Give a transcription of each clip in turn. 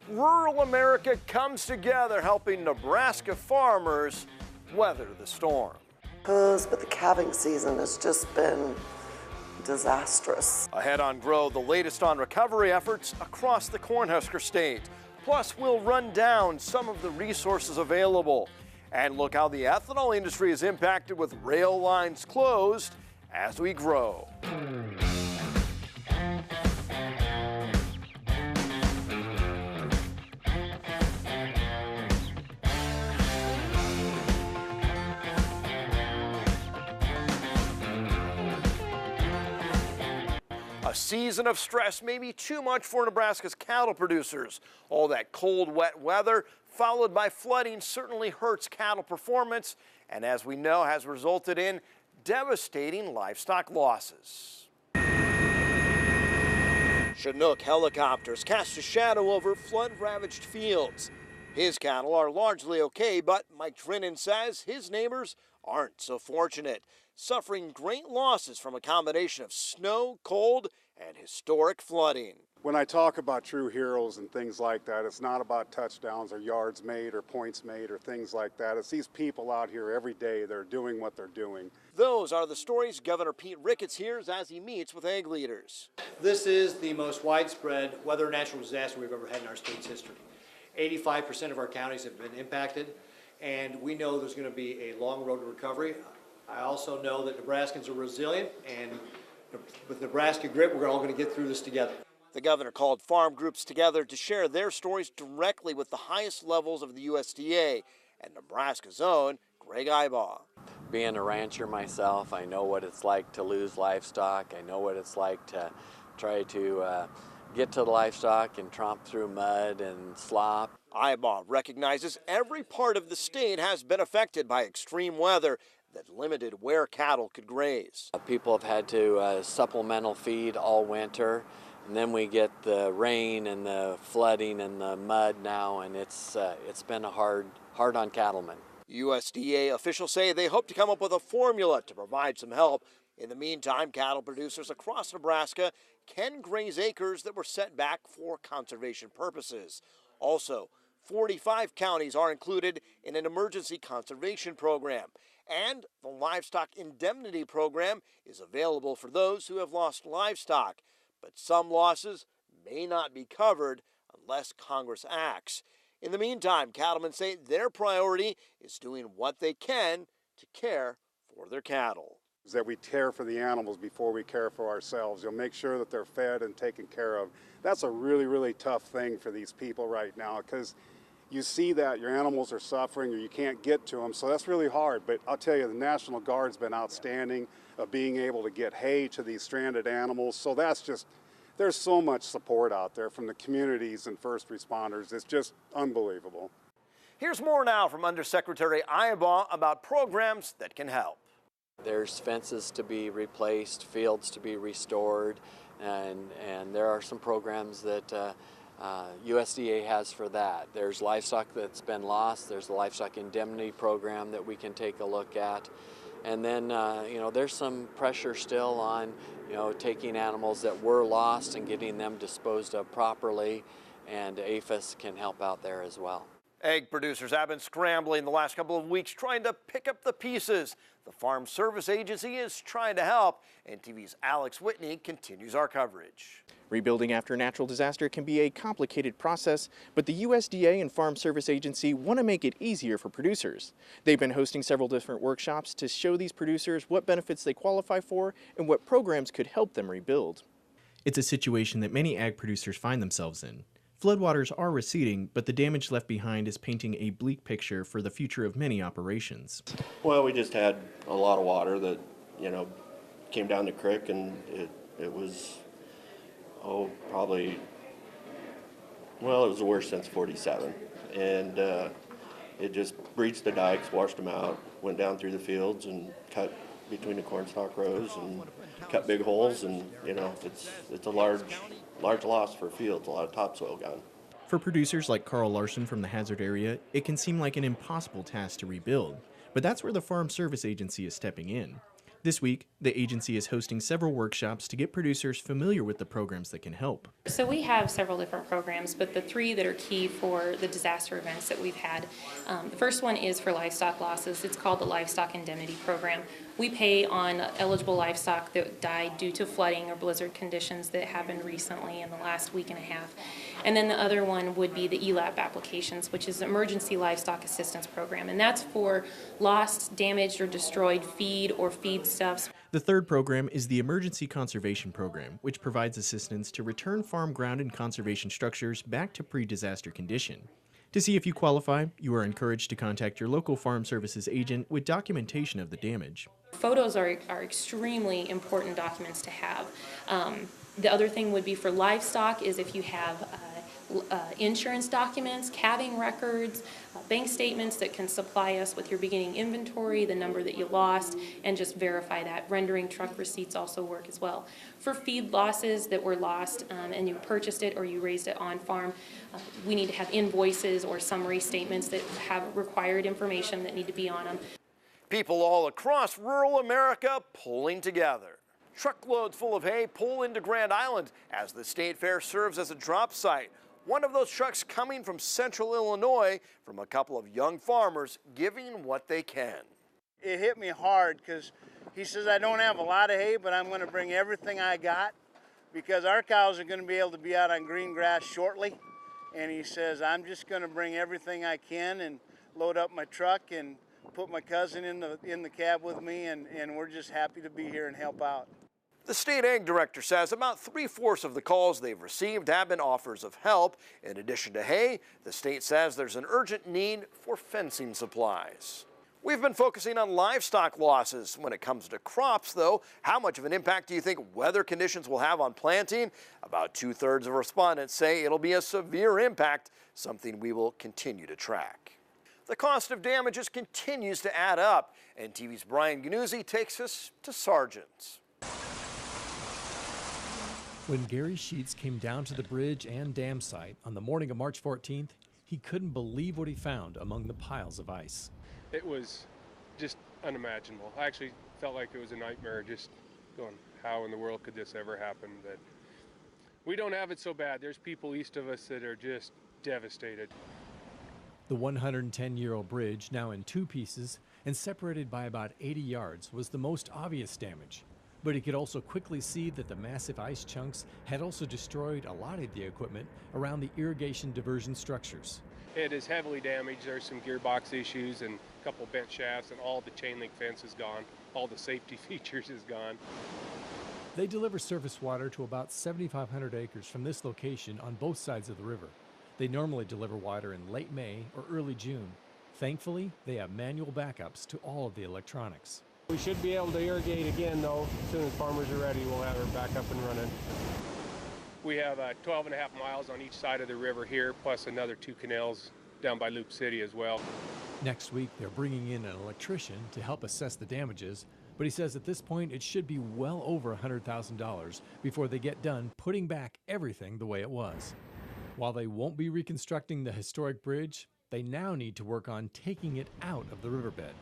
rural America comes together helping Nebraska farmers weather the storm. But the calving season has just been disastrous. Ahead on Grow, the latest on recovery efforts across the Cornhusker State. Plus, we'll run down some of the resources available and look how the ethanol industry is impacted with rail lines closed as we grow. A season of stress may be too much for Nebraska's cattle producers. All that cold, wet weather followed by flooding certainly hurts cattle performance and, as we know, has resulted in devastating livestock losses. Chinook helicopters cast a shadow over flood-ravaged fields. His cattle are largely okay, but Mike Drennan says his neighbors aren't so fortunate, suffering great losses from a combination of snow, cold, and historic flooding. When I talk about true heroes and things like that, it's not about touchdowns or yards made or points made or things like that. It's these people out here every day that are doing what they're doing. Those are the stories Governor Pete Ricketts hears as he meets with ag leaders. This is the most widespread weather or natural disaster we've ever had in our state's history. 85% of our counties have been impacted, and we know there's going to be a long road to recovery. I also know that Nebraskans are resilient, and with Nebraska Grit, we're all going to get through this together. The governor called farm groups together to share their stories directly with the highest levels of the USDA and Nebraska's own Greg Ibaugh. Being a rancher myself, I know what it's like to lose livestock. I know what it's like to try to get to the livestock and tromp through mud and slop. Ibaugh recognizes every part of the state has been affected by extreme weather that limited where cattle could graze. People have had to supplemental feed all winter, and then we get the rain and the flooding and the mud now, and it's been a hard on cattlemen. USDA officials say they hope to come up with a formula to provide some help. In the meantime, cattle producers across Nebraska can graze acres that were set back for conservation purposes. Also, 45 counties are included in an emergency conservation program, and the Livestock Indemnity Program is available for those who have lost livestock, but some losses may not be covered unless Congress acts. In the meantime, cattlemen say their priority is doing what they can to care for their cattle. Is that we care for the animals before we care for ourselves. You'll make sure that they're fed and taken care of. That's a really, really tough thing for these people right now, because you see that your animals are suffering or you can't get to them, so that's really hard. But I'll tell you, the National Guard's been outstanding of being able to get hay to these stranded animals. So that's just, there's so much support out there from the communities and first responders. It's just unbelievable. Here's more now from Undersecretary Ibaugh about programs that can help. There's fences to be replaced, fields to be restored, and there are some programs that USDA has for that. There's livestock that's been lost. There's the Livestock Indemnity Program that we can take a look at. And then, there's some pressure still on, taking animals that were lost and getting them disposed of properly, and APHIS can help out there as well. Egg producers have been scrambling the last couple of weeks trying to pick up the pieces. The Farm Service Agency is trying to help. NTV's Alex Whitney continues our coverage. Rebuilding after a natural disaster can be a complicated process, but the USDA and Farm Service Agency want to make it easier for producers. They've been hosting several different workshops to show these producers what benefits they qualify for and what programs could help them rebuild. It's a situation that many ag producers find themselves in. Floodwaters are receding, but the damage left behind is painting a bleak picture for the future of many operations. Well, we just had a lot of water that, came down the creek, and it was, it was the worst since '47. And it just breached the dikes, washed them out, went down through the fields and cut between the cornstalk rows and cut big holes, and, it's a large loss for fields, a lot of topsoil gone. For producers like Carl Larson from the Hazard area, it can seem like an impossible task to rebuild, but that's where the Farm Service Agency is stepping in. This week, the agency is hosting several workshops to get producers familiar with the programs that can help. So we have several different programs, but the three that are key for the disaster events that we've had. The first one is for livestock losses. It's called the Livestock Indemnity Program. We pay on eligible livestock that died due to flooding or blizzard conditions that happened recently in the last week and a half. And then the other one would be the ELAP applications, which is the Emergency Livestock Assistance Program. And that's for lost, damaged, or destroyed feed or feedstuffs. The third program is the Emergency Conservation Program, which provides assistance to return farm ground and conservation structures back to pre-disaster condition. To see if you qualify, you are encouraged to contact your local Farm Services agent with documentation of the damage. Photos are extremely important documents to have. The other thing would be for livestock is if you have insurance documents, calving records, bank statements that can supply us with your beginning inventory, the number that you lost, and just verify that. Rendering truck receipts also work as well. For feed losses that were lost and you purchased it or you raised it on farm, we need to have invoices or summary statements that have required information that need to be on them. People all across rural America pulling together. Truckloads full of hay pull into Grand Island as the state fair serves as a drop site. One of those trucks coming from central Illinois from a couple of young farmers giving what they can. It hit me hard because he says, I don't have a lot of hay, but I'm going to bring everything I got because our cows are going to be able to be out on green grass shortly. And he says, I'm just going to bring everything I can and load up my truck and put my cousin in the cab with me, and we're just happy to be here and help out. The state ag director says about 3/4 of the calls they've received have been offers of help. In addition to hay, the state says there's an urgent need for fencing supplies. We've been focusing on livestock losses. When it comes to crops, though, how much of an impact do you think weather conditions will have on planting? About 2/3 of respondents say it'll be a severe impact, something we will continue to track. The cost of damages continues to add up. NTV's Brian Ganuzzi takes us to Sargent's. When Gary Sheets came down to the bridge and dam site on the morning of March 14th, he couldn't believe what he found among the piles of ice. It was just unimaginable. I actually felt like it was a nightmare, just going, how in the world could this ever happen? But we don't have it so bad. There's people east of us that are just devastated. The 110-year-old bridge, now in two pieces and separated by about 80 yards, was the most obvious damage. But he could also quickly see that the massive ice chunks had also destroyed a lot of the equipment around the irrigation diversion structures. It is heavily damaged. There's some gearbox issues and a couple bent shafts, and all the chain link fence is gone. All the safety features is gone. They deliver surface water to about 7,500 acres from this location on both sides of the river. They normally deliver water in late May or early June. Thankfully, they have manual backups to all of the electronics. We should be able to irrigate again, though. As soon as farmers are ready, we'll have her back up and running. We have 12.5 miles on each side of the river here, plus another 2 canals down by Loop City as well. Next week, they're bringing in an electrician to help assess the damages, but he says at this point it should be well over $100,000 before they get done putting back everything the way it was. While they won't be reconstructing the historic bridge, they now need to work on taking it out of the riverbed.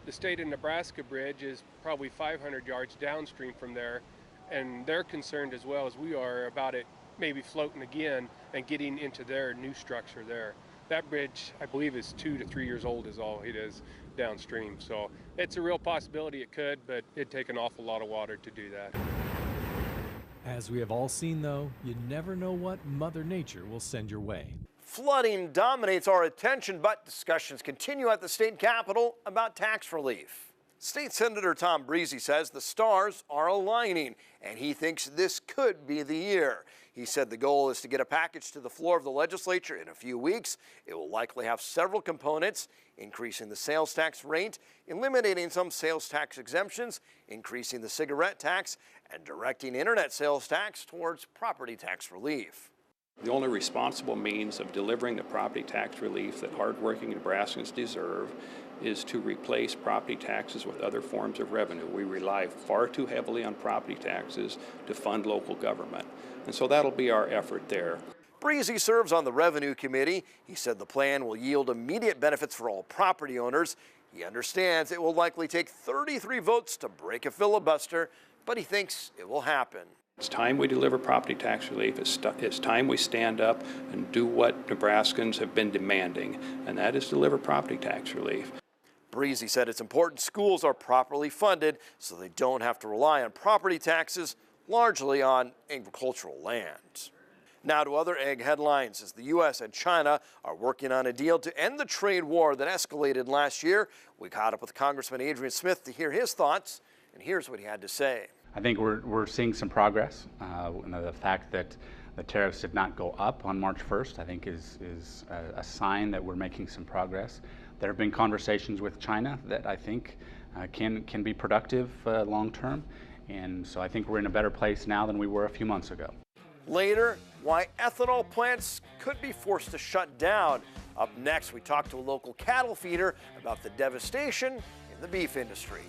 The state of Nebraska bridge is probably 500 yards downstream from there, and they're concerned as well as we are about it maybe floating again and getting into their new structure there. That bridge, I believe, is 2 to 3 years old is all it is downstream. So it's a real possibility it could, but it'd take an awful lot of water to do that. As we have all seen, though, you never know what Mother Nature will send your way. Flooding dominates our attention, but discussions continue at the state capitol about tax relief. State Senator Tom Breezy says the stars are aligning, and he thinks this could be the year. He said the goal is to get a package to the floor of the legislature in a few weeks. It will likely have several components: increasing the sales tax rate, eliminating some sales tax exemptions, increasing the cigarette tax, and directing internet sales tax towards property tax relief. The only responsible means of delivering the property tax relief that hardworking Nebraskans deserve is to replace property taxes with other forms of revenue. We rely far too heavily on property taxes to fund local government, and so that'll be our effort there. Breezy serves on the Revenue Committee. He said the plan will yield immediate benefits for all property owners. He understands it will likely take 33 votes to break a filibuster, but he thinks it will happen. It's time we deliver property tax relief. It's time we stand up and do what Nebraskans have been demanding, and that is deliver property tax relief. Breezy said it's important schools are properly funded so they don't have to rely on property taxes, largely on agricultural land. Now to other ag headlines, as the U.S. and China are working on a deal to end the trade war that escalated last year. We caught up with Congressman Adrian Smith to hear his thoughts, and here's what he had to say. I think we're seeing some progress. The fact that the tariffs did not go up on March 1st, I think is a sign that we're making some progress. There have been conversations with China that I think can be productive long term, and so I think we're in a better place now than we were a few months ago. Later, why ethanol plants could be forced to shut down. Up next, we talk to a local cattle feeder about the devastation in the beef industry.